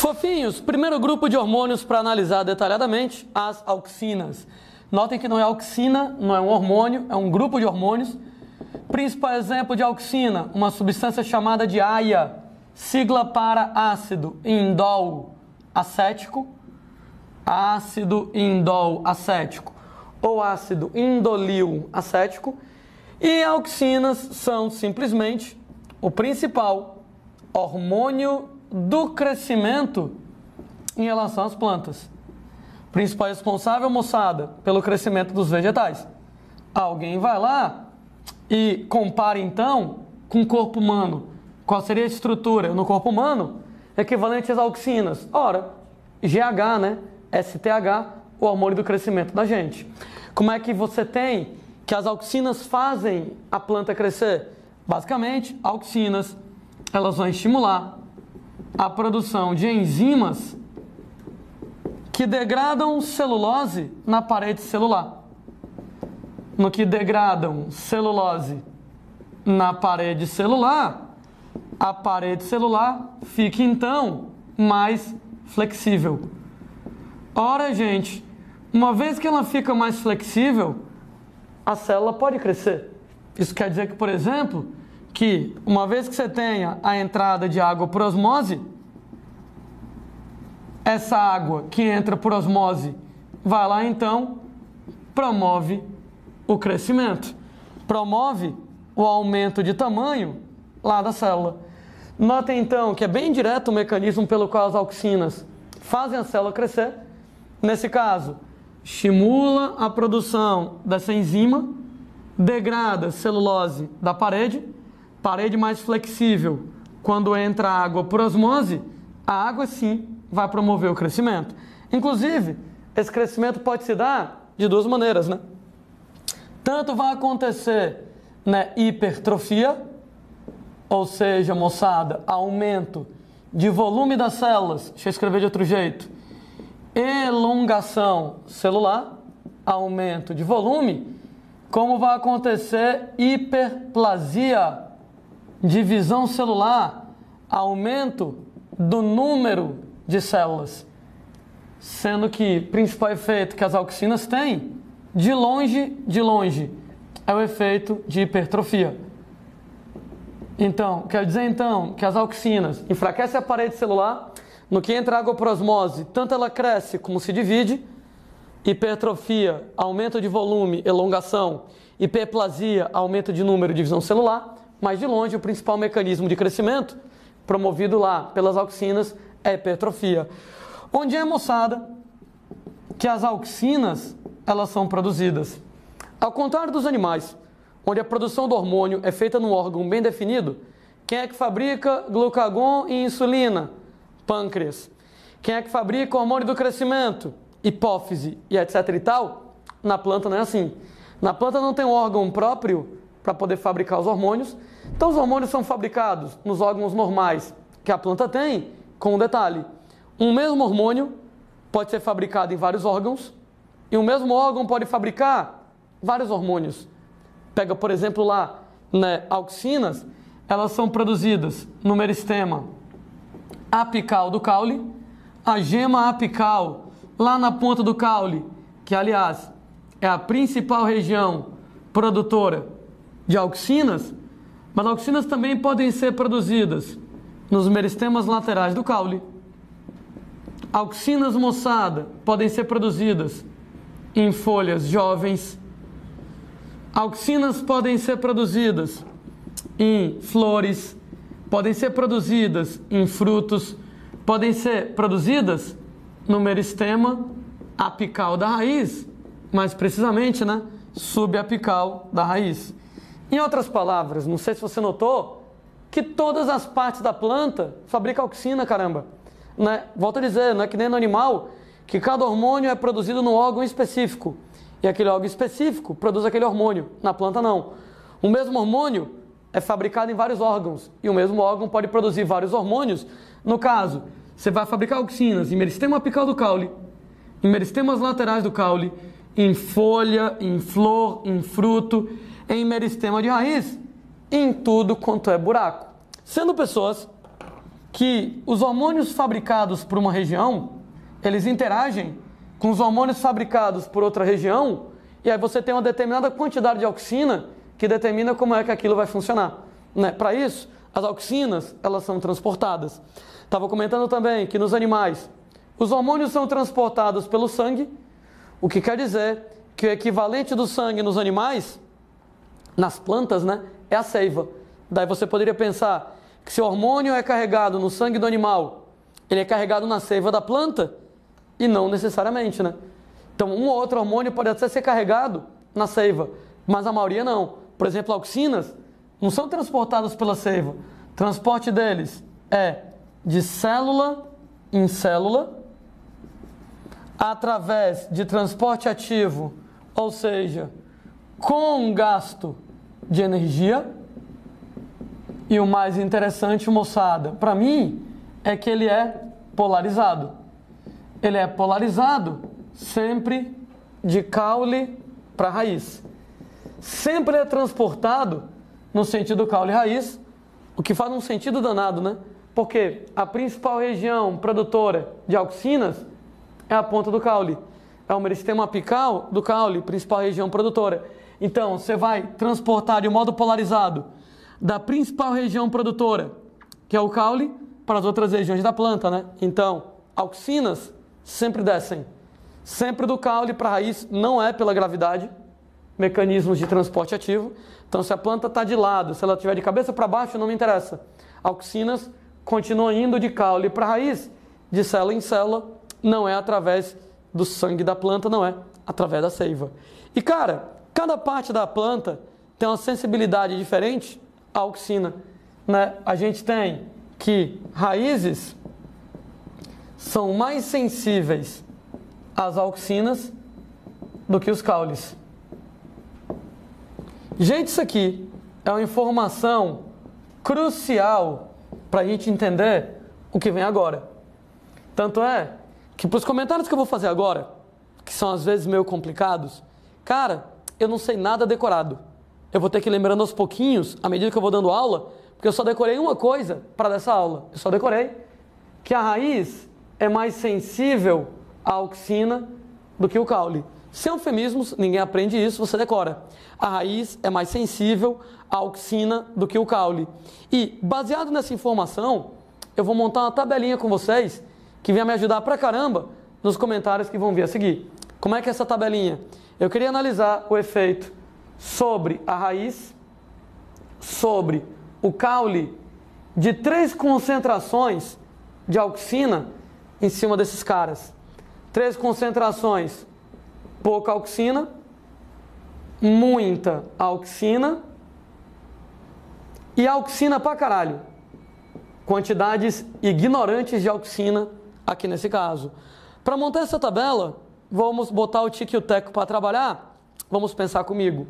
Fofinhos, primeiro grupo de hormônios para analisar detalhadamente, as auxinas. Notem que não é auxina, não é um hormônio, é um grupo de hormônios. Principal exemplo de auxina, uma substância chamada de AIA, sigla para ácido indol acético, ácido indol acético ou ácido indolil acético. E auxinas são simplesmente o principal hormônio do crescimento em relação às plantas. Principal responsável, moçada, pelo crescimento dos vegetais. Alguém vai lá e compara então com o corpo humano. Qual seria a estrutura no corpo humano equivalente às auxinas? Ora, GH, né? STH, o hormônio do crescimento da gente. Como é que você tem que as auxinas fazem a planta crescer? Basicamente, auxinas, elas vão estimular a produção de enzimas que degradam celulose na parede celular. No que degradam celulose na parede celular, a parede celular fica então mais flexível. Ora, gente, uma vez que ela fica mais flexível, a célula pode crescer. Isso quer dizer que, por exemplo, que uma vez que você tenha a entrada de água por osmose, essa água que entra por osmose vai lá então, promove o crescimento, promove o aumento de tamanho lá da célula. Notem então que é bem direto o mecanismo pelo qual as auxinas fazem a célula crescer. Nesse caso, estimula a produção dessa enzima, degrada celulose da parede, parede mais flexível. Quando entra água por osmose, a água sim vai promover o crescimento. Inclusive, esse crescimento pode se dar de duas maneiras, né? Tanto vai acontecer na hipertrofia, ou seja, moçada, aumento de volume das células, deixa eu escrever de outro jeito, elongação celular, aumento de volume, como vai acontecer hiperplasia, divisão celular, aumento do número de células. Sendo que o principal efeito que as auxinas têm, de longe, é o efeito de hipertrofia. Então, quer dizer então que as auxinas enfraquecem a parede celular, no que entra água por osmose, tanto ela cresce como se divide. Hipertrofia, aumento de volume, elongação. Hiperplasia, aumento de número, divisão celular. Mas de longe, o principal mecanismo de crescimento, promovido lá pelas auxinas, é a hipertrofia. Onde é, moçada, que as auxinas elas são produzidas? Ao contrário dos animais, onde a produção do hormônio é feita num órgão bem definido, quem é que fabrica glucagon e insulina? Pâncreas. Quem é que fabrica o hormônio do crescimento? Hipófise e etc e tal? Na planta não é assim. Na planta não tem um órgão próprio para poder fabricar os hormônios. Então os hormônios são fabricados nos órgãos normais que a planta tem, com um detalhe. Um mesmo hormônio pode ser fabricado em vários órgãos e o mesmo órgão pode fabricar vários hormônios. Pega, por exemplo, lá, né, auxinas, elas são produzidas no meristema apical do caule, a gema apical lá na ponta do caule, que aliás é a principal região produtora de auxinas, mas auxinas também podem ser produzidas nos meristemas laterais do caule. Auxinas, moçada, podem ser produzidas em folhas jovens. Auxinas podem ser produzidas em flores, podem ser produzidas em frutos, podem ser produzidas no meristema apical da raiz, mais precisamente, né, subapical da raiz. Em outras palavras, não sei se você notou, que todas as partes da planta fabricam auxina, caramba. Né? Volto a dizer, não é que nem no animal, que cada hormônio é produzido num órgão específico. E aquele órgão específico produz aquele hormônio. Na planta, não. O mesmo hormônio é fabricado em vários órgãos. E o mesmo órgão pode produzir vários hormônios. No caso, você vai fabricar auxinas em meristema apical do caule, em meristemas laterais do caule, em folha, em flor, em fruto, em meristema de raiz, em tudo quanto é buraco. Sendo pessoas que os hormônios fabricados por uma região, eles interagem com os hormônios fabricados por outra região, e aí você tem uma determinada quantidade de auxina que determina como é que aquilo vai funcionar, né? Para isso, as auxinas, elas são transportadas. Estava comentando também que nos animais, os hormônios são transportados pelo sangue, o que quer dizer que o equivalente do sangue nos animais, nas plantas, né, é a seiva. Daí você poderia pensar que se o hormônio é carregado no sangue do animal, ele é carregado na seiva da planta? E não necessariamente, né? Então, um ou outro hormônio pode até ser carregado na seiva, mas a maioria não. Por exemplo, auxinas não são transportadas pela seiva. O transporte deles é de célula em célula, através de transporte ativo, ou seja, com gasto de energia. E o mais interessante, moçada, para mim, é que ele é polarizado. Ele é polarizado sempre de caule para raiz. Sempre é transportado no sentido caule-raiz, o que faz um sentido danado, né? Porque a principal região produtora de auxinas é a ponta do caule. É o meristema apical do caule, principal região produtora. Então, você vai transportar de modo polarizado da principal região produtora, que é o caule, para as outras regiões da planta, né? Então, auxinas sempre descem. Sempre do caule para a raiz, não é pela gravidade, mecanismos de transporte ativo. Então, se a planta está de lado, se ela estiver de cabeça para baixo, não me interessa. Auxinas continuam indo de caule para a raiz, de célula em célula, não é através do sangue da planta, não é através da seiva. E, cara, cada parte da planta tem uma sensibilidade diferente à auxina, né? A gente tem que raízes são mais sensíveis às auxinas do que os caules. Gente, isso aqui é uma informação crucial para a gente entender o que vem agora. Tanto é que para os comentários que eu vou fazer agora, que são às vezes meio complicados, cara, eu não sei nada decorado. Eu vou ter que ir lembrando aos pouquinhos, à medida que eu vou dando aula, porque eu só decorei uma coisa para dessa aula. Eu só decorei que a raiz é mais sensível à auxina do que o caule. Sem eufemismos, ninguém aprende isso, você decora. A raiz é mais sensível à auxina do que o caule. E, baseado nessa informação, eu vou montar uma tabelinha com vocês que vai me ajudar pra caramba nos comentários que vão vir a seguir. Como é que é essa tabelinha? Eu queria analisar o efeito sobre a raiz, sobre o caule, de 3 concentrações de auxina em cima desses caras. 3 concentrações, pouca auxina, muita auxina e auxina pra caralho. Quantidades ignorantes de auxina aqui nesse caso. Para montar essa tabela, vamos botar o Tico e o Teco para trabalhar. Vamos pensar comigo.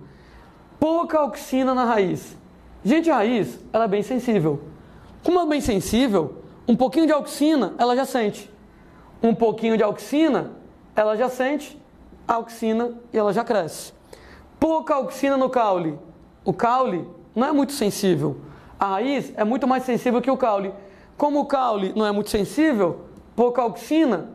Pouca auxina na raiz. Gente, a raiz, ela é bem sensível. Como é bem sensível, um pouquinho de auxina, ela já sente. Um pouquinho de auxina, ela já sente a auxina e ela já cresce. Pouca auxina no caule. O caule não é muito sensível. A raiz é muito mais sensível que o caule. Como o caule não é muito sensível, pouca auxina,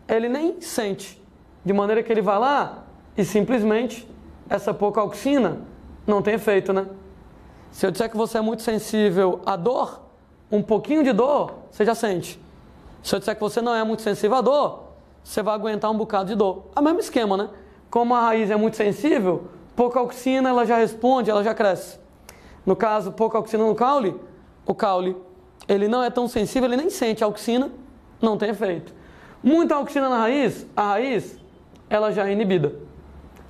ele nem sente. De maneira que ele vai lá e simplesmente essa pouca auxina não tem efeito, né? Se eu disser que você é muito sensível à dor, um pouquinho de dor você já sente. Se eu disser que você não é muito sensível à dor, você vai aguentar um bocado de dor. É o mesmo esquema, né? Como a raiz é muito sensível, pouca auxina ela já responde, ela já cresce. No caso, pouca auxina no caule, o caule, ele não é tão sensível, ele nem sente a auxina, não tem efeito. Muita auxina na raiz, a raiz, ela já é inibida.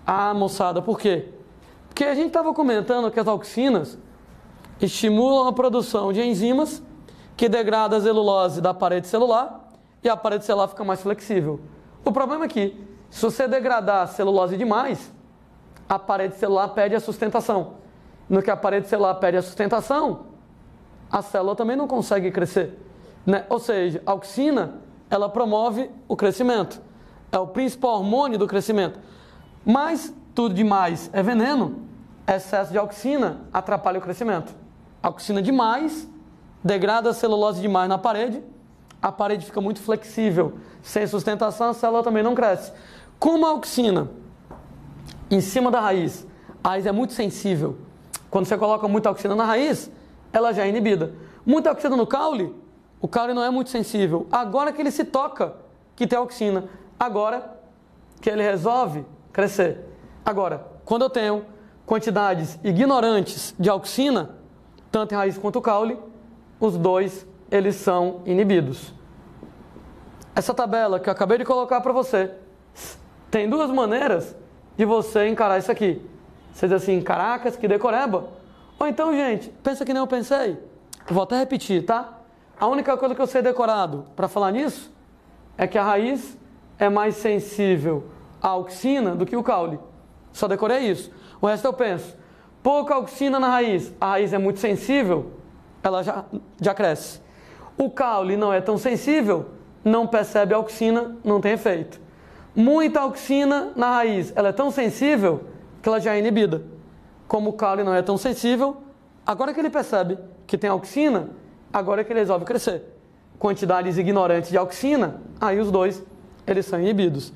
Ah, moçada, por quê? Porque a gente estava comentando que as auxinas estimulam a produção de enzimas que degradam a celulose da parede celular e a parede celular fica mais flexível. O problema é que, se você degradar a celulose demais, a parede celular perde a sustentação. No que a parede celular perde a sustentação, a célula também não consegue crescer, né? Ou seja, a auxina, ela promove o crescimento. É o principal hormônio do crescimento. Mas tudo demais é veneno. Excesso de auxina atrapalha o crescimento. Auxina demais degrada a celulose demais na parede, a parede fica muito flexível, sem sustentação, a célula também não cresce. Como a auxina em cima da raiz, a raiz é muito sensível. Quando você coloca muita auxina na raiz, ela já é inibida. Muita auxina no caule, o caule não é muito sensível. Agora que ele se toca que tem auxina, agora que ele resolve crescer. Agora, quando eu tenho quantidades ignorantes de auxina, tanto em raiz quanto caule, os dois eles são inibidos. Essa tabela que eu acabei de colocar para você, tem duas maneiras de você encarar isso aqui. Você diz assim, caracas, que decoreba. Ou então, gente, pensa que nem eu pensei. Eu vou até repetir, tá? A única coisa que eu sei decorado para falar nisso é que a raiz é mais sensível à auxina do que o caule. Só decorei isso. O resto eu penso, pouca auxina na raiz, a raiz é muito sensível, ela já cresce. O caule não é tão sensível, não percebe a auxina, não tem efeito. Muita auxina na raiz, ela é tão sensível que ela já é inibida. Como o caule não é tão sensível, agora que ele percebe que tem auxina, agora é que ele resolve crescer. Quantidades ignorantes de auxina, aí os dois, eles são inibidos.